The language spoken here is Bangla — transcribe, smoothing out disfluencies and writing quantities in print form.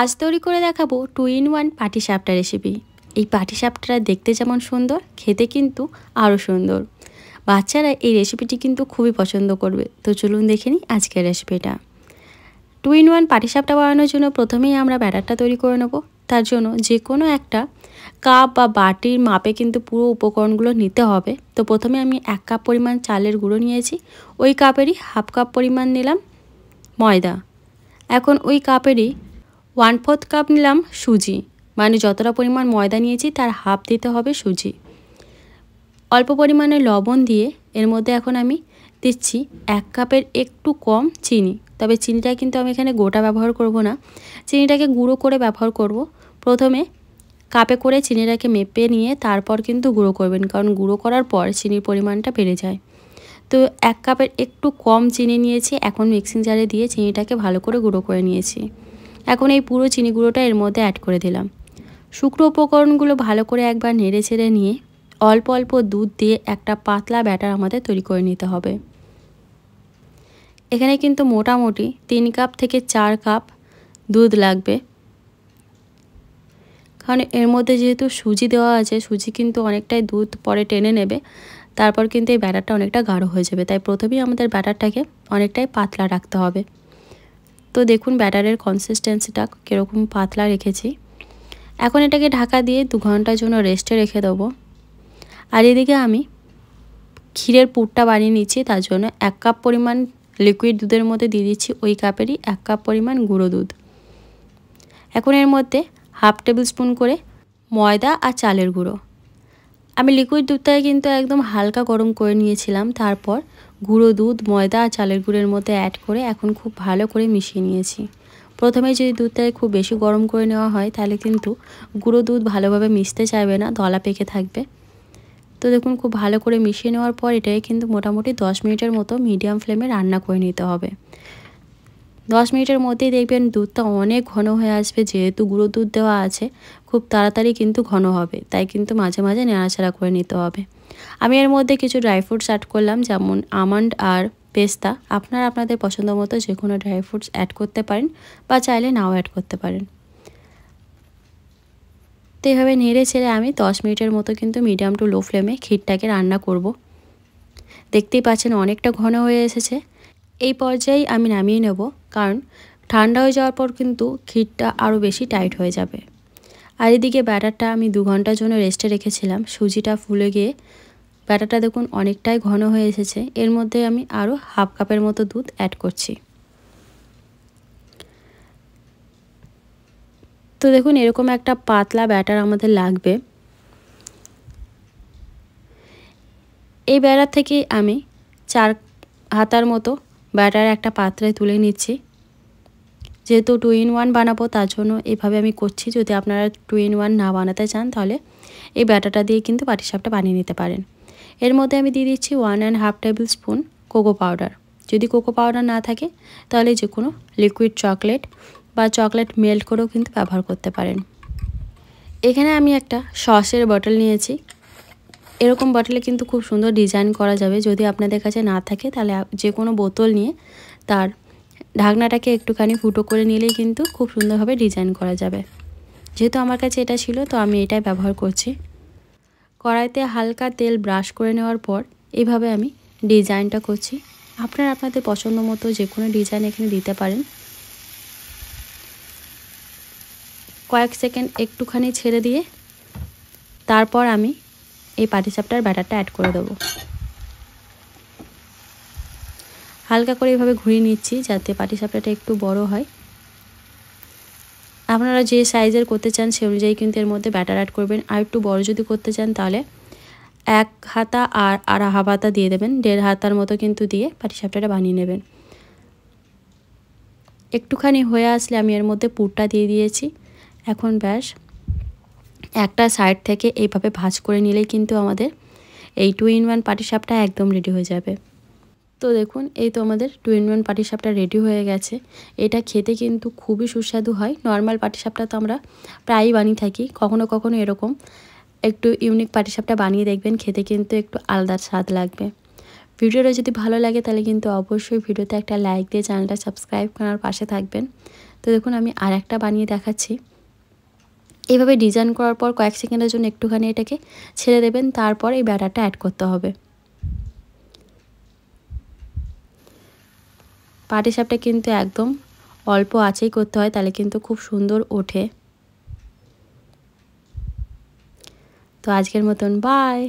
আজ তৈরি করে দেখাবো 2-in-1 পাটিসাপটা রেসিপি। এই পাটিসাপটাটা দেখতে যেমন সুন্দর, খেতে কিন্তু আরও সুন্দর। বাচ্চারা এই রেসিপিটি কিন্তু খুবই পছন্দ করবে। তো চলুন দেখে নিই আজকের রেসিপিটা। 2-in-1 পাটিসাপটা বানানোর জন্য প্রথমেই আমরা ব্যাটারটা তৈরি করে নেব। তার জন্য যে কোনো একটা কাপ বা বাটির মাপে কিন্তু পুরো উপকরণগুলো নিতে হবে। তো প্রথমে আমি 1 কাপ পরিমাণ চালের গুঁড়ো নিয়েছি, ওই কাপেরই হাফ কাপ পরিমাণ নিলাম ময়দা। এখন ওই কাপেরই 1/4 কাপ নিলাম সুজি, মানে যতটা পরিমাণ ময়দা নিয়েছি তার হাফ দিতে হবে সুজি। অল্প পরিমাণে লবণ দিয়ে এর মধ্যে এখন আমি দিচ্ছি 1 কাপের একটু কম চিনি। তবে চিনিটা কিন্তু আমি এখানে গোটা ব্যবহার করব না, চিনিটাকে গুঁড়ো করে ব্যবহার করব। প্রথমে কাপে করে চিনিটাকে মেপে নিয়ে তারপর কিন্তু গুঁড়ো করবেন, কারণ গুঁড়ো করার পর চিনির পরিমাণটা বেড়ে যায়। তো 1 কাপের একটু কম চিনি নিয়েছি, এখন মিক্সিং জারে দিয়ে চিনিটাকে ভালো করে গুঁড়ো করে নিয়েছি। এখন এই পুরো চিনি গুঁড়োটা এর মধ্যে অ্যাড করে দিলাম। শুকনো উপকরণগুলো ভালো করে একবার নেড়ে ছেড়ে নিয়ে অল্প অল্প দুধ দিয়ে একটা পাতলা ব্যাটার আমাদের তৈরি করে নিতে হবে। এখানে কিন্তু মোটামুটি 3 কাপ থেকে 4 কাপ দুধ লাগবে, কারণ এর মধ্যে যেহেতু সুজি দেওয়া আছে, সুজি কিন্তু অনেকটাই দুধ পরে টেনে নেবে, তারপর কিন্তু এই ব্যাটারটা অনেকটা গাঢ় হয়ে যাবে। তাই প্রথমেই আমাদের ব্যাটারটাকে অনেকটাই পাতলা রাখতে হবে। তো দেখুন ব্যাটারের কনসিস্টেন্সিটা কীরকম পাতলা রেখেছি। এখন এটাকে ঢাকা দিয়ে 2 ঘন্টার জন্য রেস্টে রেখে দেবো। আর এদিকে আমি ক্ষীরের পুরটা বানিয়ে নিচ্ছি। তার জন্য 1 কাপ পরিমাণ লিকুইড দুধের মধ্যে দিয়ে দিচ্ছি ওই কাপেরই 1 কাপ পরিমাণ গুঁড়ো দুধ। এখন এর মধ্যে হাফ টেবিল স্পুন করে ময়দা আর চালের গুঁড়ো। আমি লিকুইড দুধটাকে কিন্তু একদম হালকা গরম করে নিয়েছিলাম, তারপর গুঁড়ো দুধ, ময়দা আর চালের গুঁড়োর মধ্যে অ্যাড করে এখন খুব ভালো করে মিশিয়ে নিয়েছি। প্রথমে যদি দুধটাকে খুব বেশি গরম করে নেওয়া হয় তাহলে কিন্তু গুঁড়ো দুধ ভালোভাবে মিশতে চাইবে না, দলা পেকে থাকবে। তো দেখুন খুব ভালো করে মিশিয়ে নেওয়ার পর এটাকে কিন্তু মোটামুটি 10 মিনিটের মতো মিডিয়াম ফ্লেমে রান্না করে নিতে হবে। 10 মিনিটের মধ্যেই দেখবেন দুধটা অনেক ঘন হয়ে আসবে। যেহেতু গুঁড়ো দুধ দেওয়া আছে, খুব তাড়াতাড়ি কিন্তু ঘন হবে, তাই কিন্তু মাঝে মাঝে নাড়াচাড়া করে নিতে হবে। আমি এর মধ্যে কিছু ড্রাই ফ্রুটস অ্যাড করলাম, যেমন আমন্ড আর পেস্তা। আপনারা আপনাদের পছন্দ মতো যে কোনো ড্রাই ফ্রুটস অ্যাড করতে পারেন বা চাইলে নাও অ্যাড করতে পারেন। তো এইভাবে নেড়ে ছেড়ে আমি 10 মিনিটের মতো কিন্তু মিডিয়াম টু লো ফ্লেমে ক্ষীরটাকে রান্না করব। দেখতেই পাচ্ছেন অনেকটা ঘন হয়ে এসেছে। এই পর্যায়েই আমি নামিয়ে নেব, কারণ ঠান্ডা হয়ে যাওয়ার পর কিন্তু ক্ষীরটা আরও বেশি টাইট হয়ে যাবে। আর এদিকে ব্যাটারটা আমি 2 ঘন্টার জন্য রেস্টে রেখেছিলাম। সুজিটা ফুলে গিয়ে ব্যাটারটা দেখুন অনেকটাই ঘন হয়ে এসেছে। এর মধ্যে আমি আরও হাফ কাপের মতো দুধ অ্যাড করছি। তো দেখুন এরকম একটা পাতলা ব্যাটার আমাদের লাগবে। এই ব্যাটার থেকে আমি 4 হাতার মতো ব্যাটার একটা পাত্রে তুলে নিচ্ছি। যেহেতু 2-in-1 বানাবো তার জন্য এভাবে আমি করছি। যদি আপনারা 2-in-1 না বানাতে চান তাহলে এই ব্যাটারটা দিয়ে কিন্তু পাটিসাপটা বানিয়ে নিতে পারেন। এর মধ্যে আমি দিয়ে দিচ্ছি 1.5 টেবিল স্পুন কোকো পাউডার। যদি কোকো পাউডার না থাকে তাহলে যে কোনো লিকুইড চকলেট বা চকলেট মেল্ট করেও কিন্তু ব্যবহার করতে পারেন। এখানে আমি একটা সসের বটল নিয়েছি। এরকম বটলে কিন্তু খুব সুন্দর ডিজাইন করা যাবে। যদি আপনাদের কাছে না থাকে তাহলে যে কোনো বোতল নিয়ে তার ঢাকনাটাকে একটুখানি ফুটো করে নিলেই কিন্তু খুব সুন্দরভাবে ডিজাইন করা যাবে। যেহেতু আমার কাছে এটা ছিল তো আমি এটাই ব্যবহার করছি। কড়াইতে হালকা তেল ব্রাশ করে নেওয়ার পর এইভাবে আমি ডিজাইনটা করছি। আপনারা আপনাদের পছন্দ মতো যে কোনো ডিজাইন এখানে দিতে পারেন। কয়েক সেকেন্ড একটুখানি ছেড়ে দিয়ে তারপর আমি এই পাটিসাপটার ব্যাটারটা অ্যাড করে দেবো। হালকা করে এইভাবে ঘুরিয়ে নিচ্ছি যাতে পাটিসাপটাটা একটু বড় হয়। আপনারা যে সাইজের করতে চান সেই অনুযায়ী কিন্তু এর মধ্যে ব্যাটার অ্যাড করবেন। আর একটু বড় যদি করতে চান তাহলে 1 হাতা আর হাফ হাতা দিয়ে দেবেন, 1.5 হাতার মতো কিন্তু দিয়ে পাটিসাপটাটা বানিয়ে নেবেন। একটুখানি হয়ে আসলে আমি এর মধ্যে পুরটা দিয়ে দিয়েছি। এখন ব্যাস একটা সাইড থেকে এইভাবে ভাঁজ করে নিলেই কিন্তু আমাদের এই 2-in-1 পাটিসাপটা একদম রেডি হয়ে যাবে। তো দেখুন এই তো আমাদের 2-in-1 পাটিসাপটা রেডি হয়ে গেছে। এটা খেতে কিন্তু খুবই সুস্বাদু হয়। নর্মাল পাটিসাপটা তো আমরা প্রায়ই বানিয়ে থাকি, কখনো কখনো এরকম একটু ইউনিক পাটিসাপটা বানিয়ে দেখবেন, খেতে কিন্তু একটু আলাদা স্বাদ লাগবে। ভিডিওটা যদি ভালো লাগে তাহলে কিন্তু অবশ্যই ভিডিওতে একটা লাইক দিয়ে চ্যানেলটা সাবস্ক্রাইব করার পাশে থাকবেন। তো দেখুন আমি আর একটা বানিয়ে দেখাচ্ছি। এইভাবে ডিজাইন করার পর কয়েক সেকেন্ডের জন্য একটুখানি এটাকে ছেড়ে দেবেন, তারপর এই ব্যাটারটা অ্যাড করতে হবে। পাটিসাপটা কিন্তু একদম অল্প আঁচেই করতে হয়, তাহলে কিন্তু খুব সুন্দর ওঠে। তো আজকের মতন বাই।